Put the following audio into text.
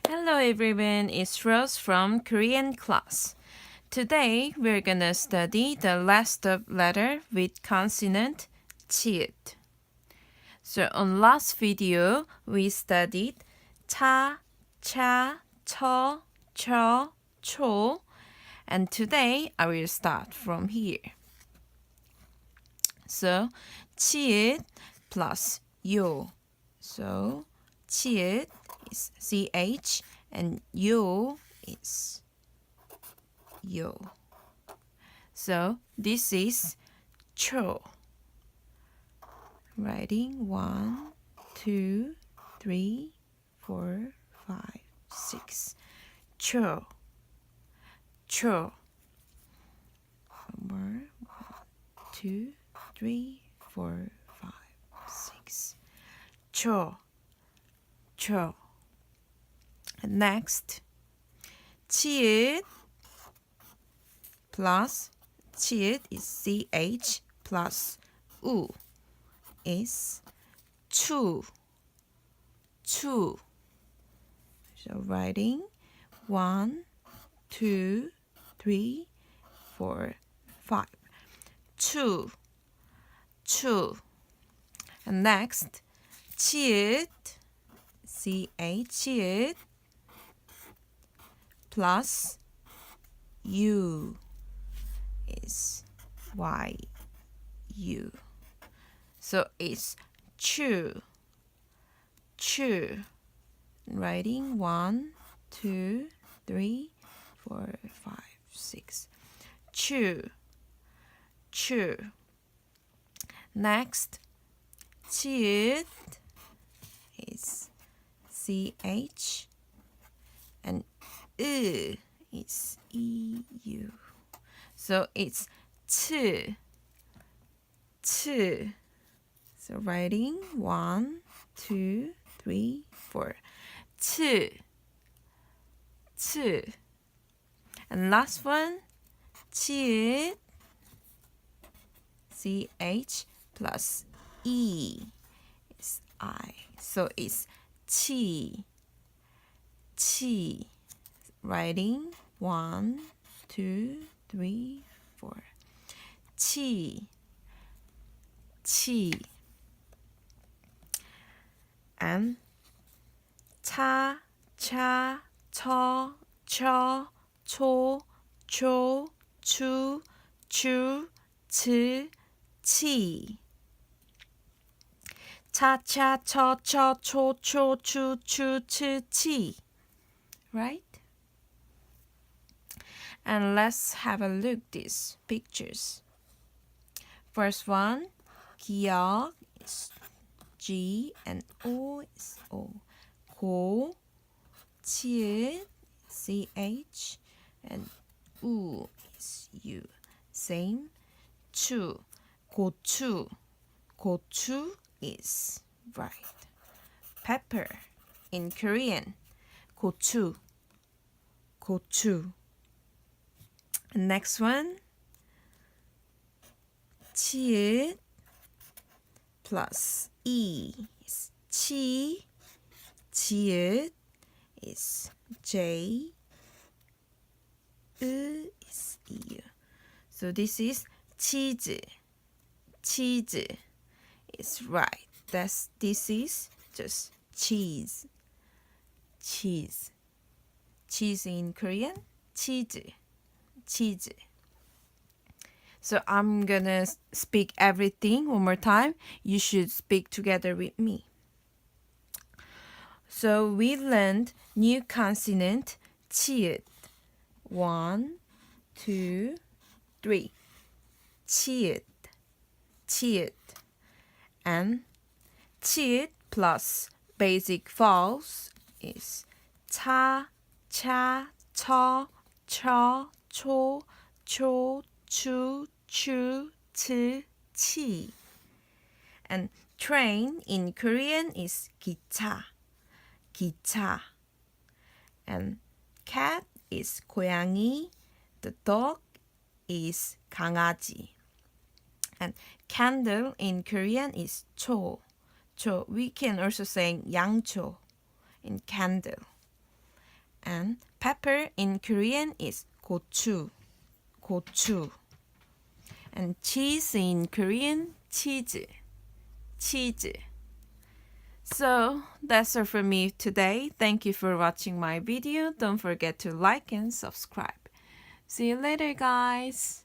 Hello everyone, it's Rose from Korean class. Today we're gonna study the last letter with consonant 치읓. So on last video we studied 차, 차, 처, 쳐, 초, and today I will start from here. So 치읓 plus 요. So 치읓 is ch and 요 is yo. So this is 초. Writing 1, 2, 3, 4, 5, 6. 초. 초. One more. 1, 2, 3, 4, 5, 6. 초. 초. Next, 치읓 plus 치읓 is ch plus 우 is 추. 추. So writing 1, 2, 3, 4, 5. 추. 추. And next, 치읓 치읓 plus u is yu. So it's 추. 추. Writing 1, 2, 3, 4, 5, 6. 추. 추. Next, 치읓 is ch and is eu. So it's 치. 치. So writing 1, 2, 3, 4. 치. 치. And last one, 치읓 ch plus e is I. So it's 치. 치. Writing 1, 2, 3, 4. 치. 치. And 차, 차, 처, 쳐, 초, 초, 추, 추, 치, 치. 차, 차, 처, 쳐, 초, 초, 추, 추, 치, 치. Right? And let's have a look at these pictures. First one, 기역 is G and O is O. 고, 치읓, CH, and 우 is U. Same. 추, 고추. 고추 is right. Pepper in Korean, 고추. 고추. Next one, 치읓 plus e is 치. 치읓 is j. 으 is e. So this is 치즈. 치즈 is right. This is just cheese. Cheese. Cheese in Korean, 치즈. 치즈. So I'm gonna speak everything one more time. You should speak together with me. So we learned new consonant 치읓. 1, 2, 3. 치읓. 치읓. And 치읓 plus basic vowels is 차, 차, 처, 쳐, 초, 초, 추, 추, 치, 치. And train in Korean is 기차. 기차. And cat is 고양이. The dog is 강아지. And candle in Korean is 초. 초. We can also say 양초 in candle. And pepper in Korean is 고추. 고추. And cheese in Korean, 치즈. 치즈. So that's all for me today. Thank you for watching my video. Don't forget to like and subscribe. See you later, guys.